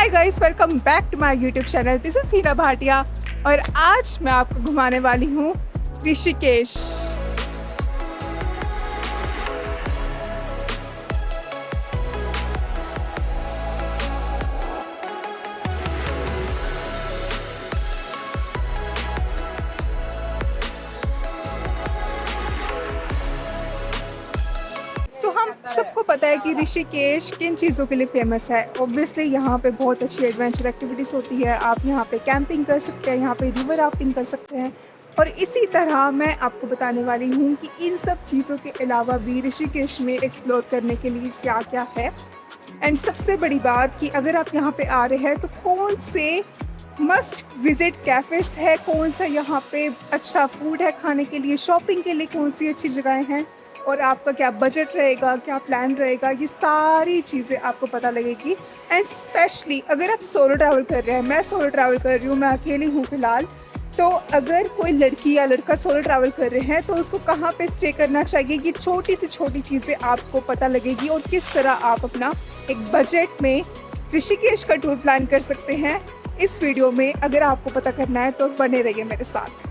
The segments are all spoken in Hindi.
Hi guys, welcome back to my YouTube channel. This is Seena Bhatia और आज मैं आपको घुमाने वाली हूँ ऋषिकेश। हम सबको पता है कि ऋषिकेश किन चीज़ों के लिए फेमस है। ऑब्वियसली यहाँ पे बहुत अच्छी एडवेंचर एक्टिविटीज़ होती है। आप यहाँ पे कैंपिंग कर सकते हैं, यहाँ पे रिवर राफ्टिंग कर सकते हैं और इसी तरह मैं आपको बताने वाली हूँ कि इन सब चीज़ों के अलावा भी ऋषिकेश में एक्सप्लोर करने के लिए क्या क्या है। एंड सबसे बड़ी बात कि अगर आप यहाँ पे आ रहे हैं तो कौन से मस्ट विजिट कैफ़ेज़ है, कौन सा यहाँ पे अच्छा फूड है खाने के लिए, शॉपिंग के लिए कौन सी अच्छी जगहें हैं और आपका क्या बजट रहेगा, क्या प्लान रहेगा, ये सारी चीज़ें आपको पता लगेगी। एंड स्पेशली अगर आप सोलो ट्रैवल कर रहे हैं, मैं सोलो ट्रैवल कर रही हूँ, मैं अकेली हूँ फ़िलहाल, तो अगर कोई लड़की या लड़का सोलो ट्रैवल कर रहे हैं तो उसको कहाँ पे स्टे करना चाहिए, ये छोटी से छोटी चीज़ें आपको पता लगेगी और किस तरह आप अपना एक बजट में ऋषिकेश का टूर प्लान कर सकते हैं। इस वीडियो में अगर आपको पता करना है तो बने रहिए मेरे साथ।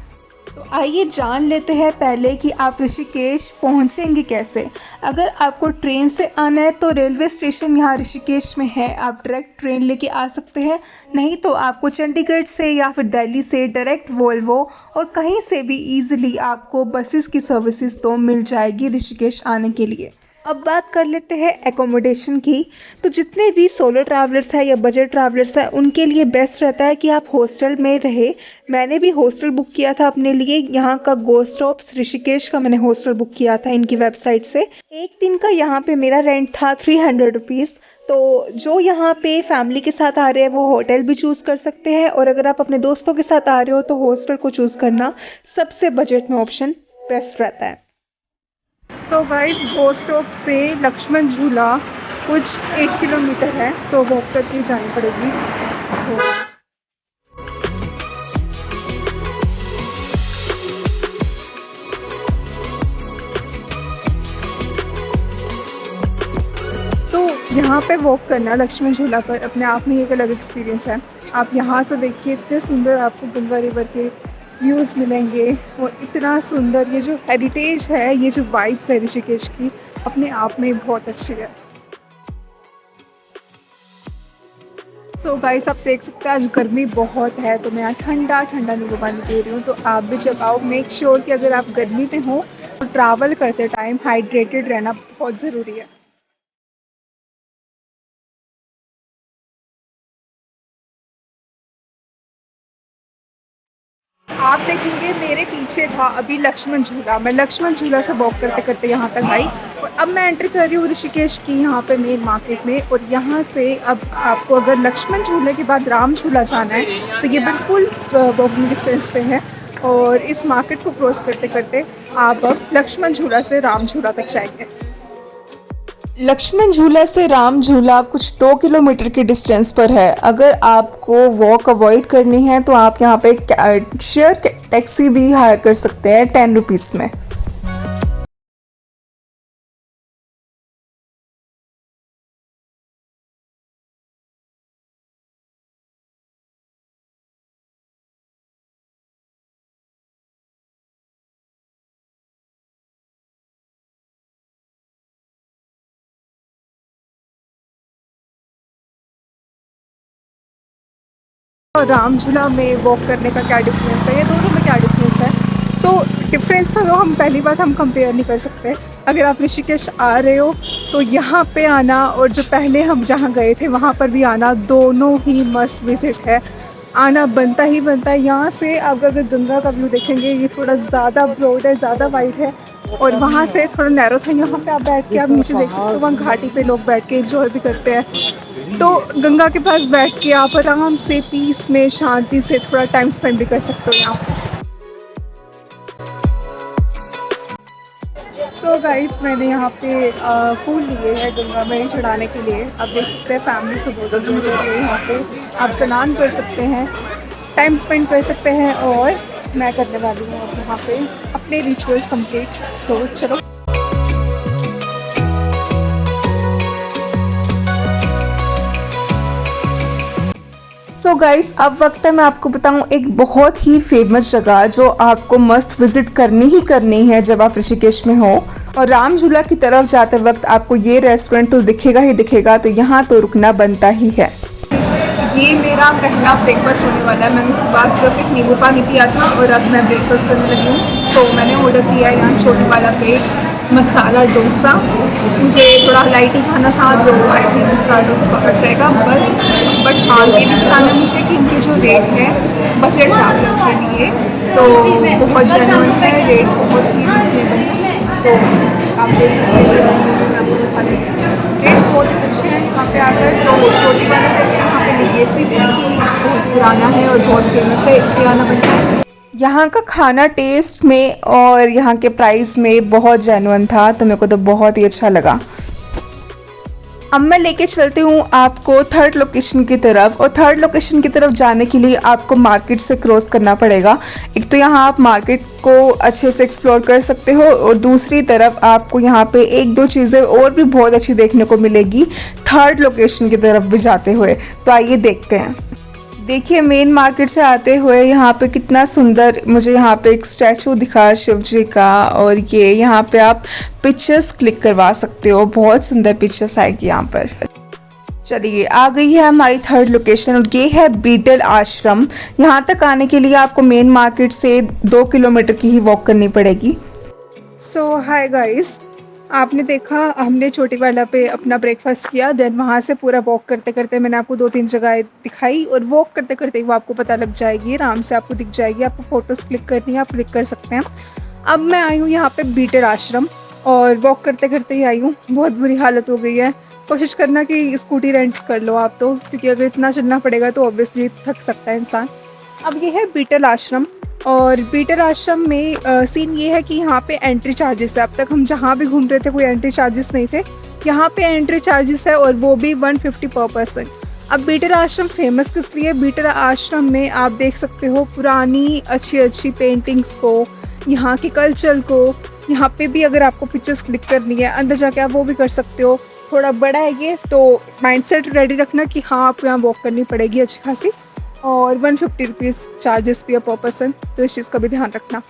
तो आइए जान लेते हैं पहले कि आप ऋषिकेश पहुंचेंगे कैसे। अगर आपको ट्रेन से आना है तो रेलवे स्टेशन यहाँ ऋषिकेश में है, आप डायरेक्ट ट्रेन लेके आ सकते हैं। नहीं तो आपको चंडीगढ़ से या फिर दिल्ली से डायरेक्ट वोल्वो और कहीं से भी इजीली आपको बसेस की सर्विसेज तो मिल जाएगी ऋषिकेश आने के लिए। अब बात कर लेते हैं एकोमोडेशन की। तो जितने भी सोलो ट्रैवलर्स हैं या बजट ट्रैवलर्स हैं उनके लिए बेस्ट रहता है कि आप हॉस्टल में रहे। मैंने भी हॉस्टल बुक किया था अपने लिए, यहाँ का गोस्ट ऑफ्स ऋषिकेश का मैंने हॉस्टल बुक किया था इनकी वेबसाइट से। एक दिन का यहाँ पे मेरा रेंट था 300 रुपीज़। तो जो यहाँ पे फैमिली के साथ आ रहे हैं वो होटल भी चूज़ कर सकते हैं और अगर आप अपने दोस्तों के साथ आ रहे हो तो हॉस्टल को चूज़ करना सबसे बजट में ऑप्शन बेस्ट रहता है। तो गाइस, गोस्ट ऑफ से लक्ष्मण झूला कुछ 1 किलोमीटर है, तो वॉक करके जानी पड़ेगी। तो यहाँ पे वॉक करना लक्ष्मण झूला पर अपने आप में एक अलग एक्सपीरियंस है। आप यहाँ से देखिए, इतने सुंदर आपको गंगा रिवर के व्यूज़ मिलेंगे और इतना सुंदर ये जो हेरिटेज है, ये जो वाइब्स है ऋषिकेश की, अपने आप में बहुत अच्छी है। तो गाइस, आप देख सकते हैं आज गर्मी बहुत है तो मैं यहाँ ठंडा ठंडा नींबू पानी पी रही हूँ। तो आप भी जब आओ मेक श्योर कि अगर आप गर्मी में हो तो ट्रैवल करते टाइम हाइड्रेटेड रहना बहुत ज़रूरी है। आप देखेंगे मेरे पीछे था अभी लक्ष्मण झूला। मैं लक्ष्मण झूला से वॉक करते करते यहाँ तक आई और अब मैं एंटर कर रही हूँ ऋषिकेश की यहाँ पे मेन मार्केट में। और यहाँ से अब आपको अगर लक्ष्मण झूले के बाद राम झूला जाना है तो ये बिल्कुल वॉकिंग डिस्टेंस पे है और इस मार्केट को क्रॉस करते करते आप अब लक्ष्मण झूला से राम झूला तक जाएंगे। लक्ष्मण झूला से राम झूला कुछ 2 किलोमीटर के डिस्टेंस पर है। अगर आपको वॉक अवॉइड करनी है तो आप यहाँ पे शेयर टैक्सी भी हायर कर सकते हैं 10 रुपीज़ में। और राम झूला में वॉक करने का क्या डिफरेंस है, ये दोनों में क्या डिफरेंस है? तो डिफरेंस तो हम पहली बात हम कंपेयर नहीं कर सकते। अगर आप ऋषिकेश आ रहे हो तो यहाँ पे आना और जो पहले हम जहाँ गए थे वहाँ पर भी आना, दोनों ही मस्ट विजिट है। आना बनता ही बनता है। यहाँ से आप अगर गंगा का व्यू देखेंगे, ये थोड़ा ज़्यादा ब्रॉड है, ज़्यादा वाइड है और वहाँ से थोड़ा नैरो था। यहाँ पे आप बैठ के आप नीचे देख सकते हो, वहाँ घाटी पे लोग बैठ के एंजॉय भी करते हैं। तो गंगा के पास बैठ के आप आराम से पीस में शांति से थोड़ा टाइम स्पेंड भी कर सकते हो यहाँ। सो गाइस, मैंने यहाँ पे फूल लिए हैं गंगा में चढ़ाने के लिए। आप देख सकते हैं फैमिली से बहुत दूर होती है। यहाँ पे आप स्नान कर सकते हैं, टाइम स्पेंड कर सकते हैं और मैं करने वाली हूँ अब यहाँ पे अपने रिचुअल्स कंप्लीट। तो चलो। सो गाइस, अब वक्त है मैं आपको बताऊं एक बहुत ही फेमस जगह जो आपको मस्ट विजिट करनी ही करनी है जब आप ऋषिकेश में हो। और राम झूला की तरफ जाते वक्त आपको ये रेस्टोरेंट तो दिखेगा ही दिखेगा, तो यहाँ तो रुकना बनता ही है। ये मेरा पहला ब्रेकफास्ट होने वाला है। मैंने सुबह सिर्फ एक नींबू पानी पिया था और अब मैं ब्रेकफास्ट करने लगी हूँ। तो मैंने ऑर्डर किया है यहाँ छोटी वाला प्लेट मसाला डोसा। मुझे थोड़ा लाइट ही खाना था, तो I think masala dosa perfect रहेगा। बट हाँ, ये भी बताना मुझे कि इनके जो रेट है बजट ट्रैवलर के लिए तो बहुत जेन्युइन है, रेट बहुत ही रिजनेबल है। तो आप देख सकते हैं रेट्स बहुत अच्छे हैं यहाँ पे आकर। तो छोटी वाला प्लेट यहाँ पे लेगेसी बहुत पुराना है और बहुत फेमस है, इसलिए आना बनता है। यहाँ का खाना टेस्ट में और यहाँ के प्राइस में बहुत जेन्युइन था, तो मेरे को तो बहुत ही अच्छा लगा। अब मैं लेके चलती हूँ आपको थर्ड लोकेशन की तरफ, और थर्ड लोकेशन की तरफ जाने के लिए आपको मार्केट से क्रॉस करना पड़ेगा। एक तो यहाँ आप मार्केट को अच्छे से एक्सप्लोर कर सकते हो, और दूसरी तरफ आपको यहाँ पे एक दो चीज़ें और भी बहुत अच्छी देखने को मिलेगी थर्ड लोकेशन की तरफ भी जाते हुए। तो आइए देखते हैं। देखिए, मेन मार्केट से आते हुए यहाँ पे कितना सुंदर मुझे यहाँ पे एक स्टैचू दिखा शिव जी का, और ये यहाँ पे आप पिक्चर्स क्लिक करवा सकते हो। बहुत सुंदर पिक्चर्स आएगी यहाँ पर। चलिए, आ गई है हमारी थर्ड लोकेशन, और ये है बीटल आश्रम। यहाँ तक आने के लिए आपको मेन मार्केट से 2 किलोमीटर की ही वॉक करनी पड़ेगी। सो हाय गाइस, आपने देखा हमने छोटी वाला पे अपना ब्रेकफास्ट किया, देन वहाँ से पूरा वॉक करते करते मैंने आपको 2-3 जगह दिखाई, और वॉक करते करते वो आपको पता लग जाएगी, आराम से आपको दिख जाएगी। आपको फ़ोटोज़ क्लिक करनी है, आप क्लिक कर सकते हैं। अब मैं आई हूँ यहाँ पे बीटल आश्रम, और वॉक करते करते ही आई हूँ। बहुत बुरी हालत हो गई है। कोशिश करना कि स्कूटी रेंट कर लो आप तो, क्योंकि अगर इतना चलना पड़ेगा तो ऑब्वियसली थक सकता है इंसान। अब ये है बीटल आश्रम, और बीटल आश्रम में सीन ये है कि यहाँ पे एंट्री चार्जेस है। अब तक हम जहाँ भी घूम रहे थे कोई एंट्री चार्जेस नहीं थे, यहाँ पे एंट्री चार्जेस है, और वो भी 150 पर पर्सन। अब बीटल आश्रम फेमस किस लिए? बीटल आश्रम में आप देख सकते हो पुरानी अच्छी अच्छी पेंटिंग्स को, यहाँ के कल्चर को। यहाँ पे भी अगर आपको पिक्चर्स क्लिक करनी है अंदर जाके आप वो भी कर सकते हो। थोड़ा बड़ा है ये, तो माइंडसेट रेडी रखना कि हाँ आपको यहाँ वॉक करनी पड़ेगी अच्छी खासी, और 150 रुपीज़ चार्जेस भी है पर पर्सन, तो इस चीज़ का भी ध्यान रखना।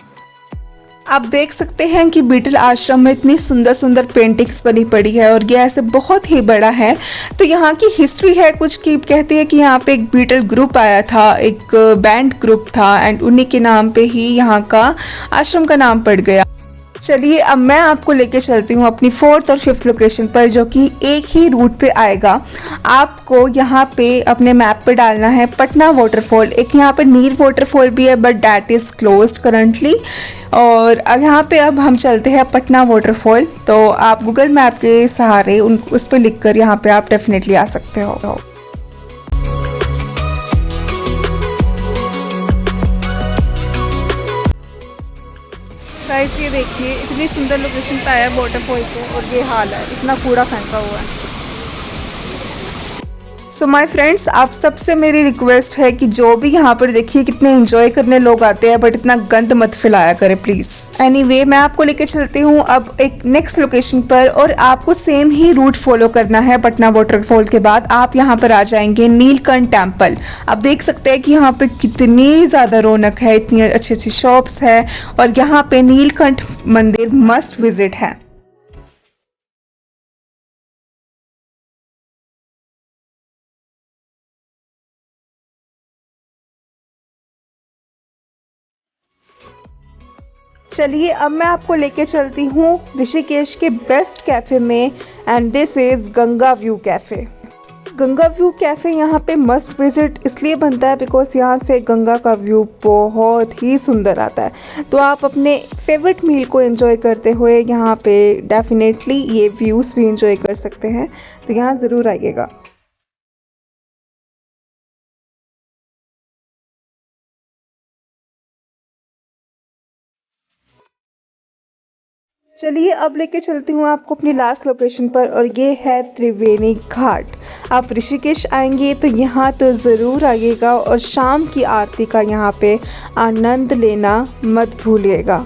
आप देख सकते हैं कि बीटल आश्रम में इतनी सुंदर सुंदर पेंटिंग्स बनी पड़ी है, और ये ऐसे बहुत ही बड़ा है। तो यहाँ की हिस्ट्री है कुछ कि कहते हैं कि यहाँ पे एक बीटल ग्रुप आया था, एक बैंड ग्रुप था, एंड उन्हीं के नाम पे ही यहाँ का आश्रम का नाम पड़ गया। चलिए, अब मैं आपको लेके चलती हूँ अपनी 4th और 5th लोकेशन पर, जो कि एक ही रूट पे आएगा। आपको यहाँ पे अपने मैप पे डालना है पटना वाटरफॉल। एक यहाँ पे नीर वाटरफॉल भी है, but that is closed currently. और यहाँ पे अब हम चलते हैं पटना वाटरफॉल। तो आप गूगल मैप के सहारे उस पर लिख कर यहाँ पे आप डेफिनेटली आ सकते हो। गाइस, ये देखिए इतनी सुंदर लोकेशन पे आया वाटरफॉल को, और ये हाल है, इतना कूड़ा फेंका हुआ है। सो माय फ्रेंड्स, आप सबसे मेरी रिक्वेस्ट है कि जो भी यहाँ पर देखिए कितने एंजॉय करने लोग आते हैं, बट इतना गंद मत फैलाया करें प्लीज़। एनीवे, मैं आपको लेके चलती हूँ अब एक नेक्स्ट लोकेशन पर, और आपको सेम ही रूट फॉलो करना है। पटना वाटरफॉल के बाद आप यहाँ पर आ जाएंगे नीलकंठ टेम्पल। आप देख सकते हैं कि यहाँ पे कितनी ज़्यादा रौनक है, इतनी अच्छी अच्छी शॉप्स है, और यहाँ पे नीलकंठ मंदिर मस्ट विजिट है। चलिए, अब मैं आपको लेके चलती हूँ ऋषिकेश के बेस्ट कैफ़े में, and this is Ganga view cafe. Ganga view cafe यहाँ पे मस्ट विजिट इसलिए बनता है बिकॉज यहाँ से गंगा का व्यू बहुत ही सुंदर आता है। तो आप अपने फेवरेट मील को एंजॉय करते हुए यहाँ पे डेफिनेटली ये व्यूज़ भी एंजॉय कर सकते हैं। तो यहाँ ज़रूर आइएगा। चलिए, अब लेके चलती हूँ आपको अपनी लास्ट लोकेशन पर, और ये है त्रिवेणी घाट। आप ऋषिकेश आएंगे तो यहाँ तो ज़रूर आइएगा, और शाम की आरती का यहाँ पे आनंद लेना मत भूलिएगा।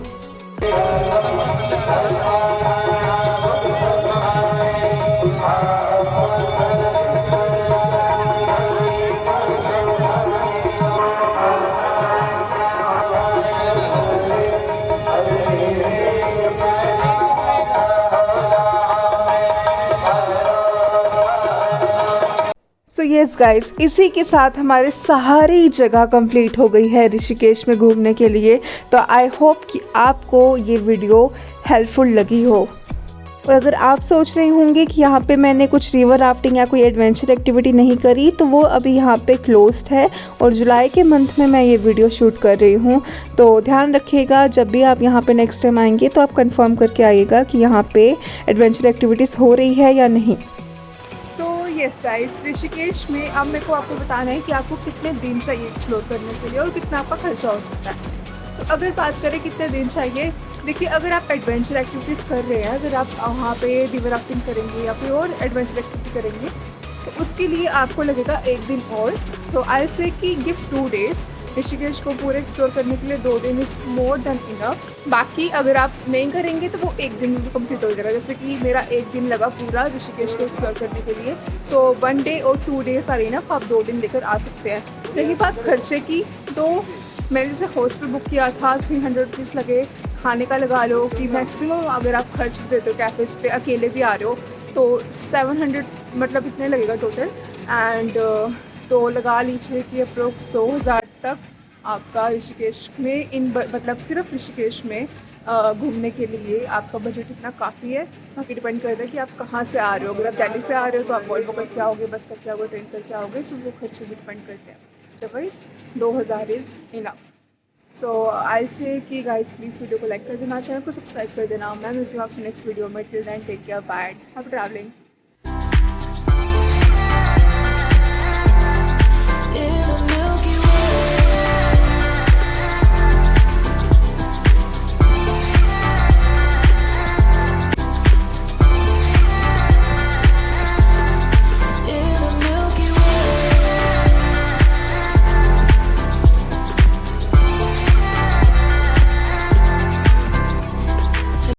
सो यस गाइस, इसी के साथ हमारे सारी जगह कंप्लीट हो गई है ऋषिकेश में घूमने के लिए। तो आई होप कि आपको ये वीडियो हेल्पफुल लगी हो। और अगर आप सोच रहे होंगे कि यहाँ पे मैंने कुछ रिवर राफ्टिंग या कोई एडवेंचर एक्टिविटी नहीं करी, तो वो अभी यहाँ पे क्लोज्ड है और जुलाई के मंथ में मैं ये वीडियो शूट कर रही हूँ। तो ध्यान रखिएगा, जब भी आप यहाँ पे नेक्स्ट टाइम आएंगे तो आप कंफर्म करके आइएगा कि यहाँ पे एडवेंचर एक्टिविटीज़ हो रही है या नहीं। यस गाइस, ऋषिकेश में अब मेरे को आपको बताना है कि आपको कितने दिन चाहिए एक्सप्लोर करने के लिए और कितना आपका खर्चा हो सकता है। तो अगर बात करें कितने दिन चाहिए, देखिए अगर आप एडवेंचर एक्टिविटीज़ कर रहे हैं, अगर आप वहाँ पे रिवर राफ्टिंग करेंगे या कोई और एडवेंचर एक्टिविटी करेंगे, तो उसके लिए आपको लगेगा एक दिन और। तो आई से कि गिव 2 डेज़। ऋषिकेश को पूरे एक्सप्लोर करने के लिए 2 दिन इज़ मोर देन इनफ। बाकी अगर आप नहीं करेंगे तो वो एक दिन में कंप्लीट हो जाएगा। जैसे कि मेरा एक दिन लगा पूरा ऋषिकेश को एक्सप्लोर करने के लिए। सो 1 डे और 2 डेज़ आर इनफ, आप 2 दिन लेकर आ सकते हैं। रही बात खर्चे की, तो मैंने जैसे हॉस्टल बुक किया था, 300 रुपीज़ लगे। खाने का लगा लो कि मैक्सिमम अगर आप खर्च देते हो कैफ़ेज़ पे, अकेले भी आ रहे हो, तो 700 मतलब इतने लगेगा टोटल। एंड तो लगा लीजिए कि अप्रोक्स 2000 तक आपका ऋषिकेश में मतलब सिर्फ ऋषिकेश में घूमने के लिए आपका बजट इतना काफ़ी है। बाकी डिपेंड करता है कि आप कहाँ से आ रहे हो। अगर आप दिल्ली से आ रहे हो तो आप वॉल्वो करके आओगे, बस करके आओगे, ट्रेन करके आओगे, सो वो खर्चे भी डिपेंड करते हैं। Otherwise 2000 is enough. So I say कि गाइस प्लीज़ वीडियो को लाइक कर देना, चैनल को सब्सक्राइब कर देना। मैं मिलती हूँ आपसे नेक्स्ट वीडियो में। Till then take care, bye, happy travelling.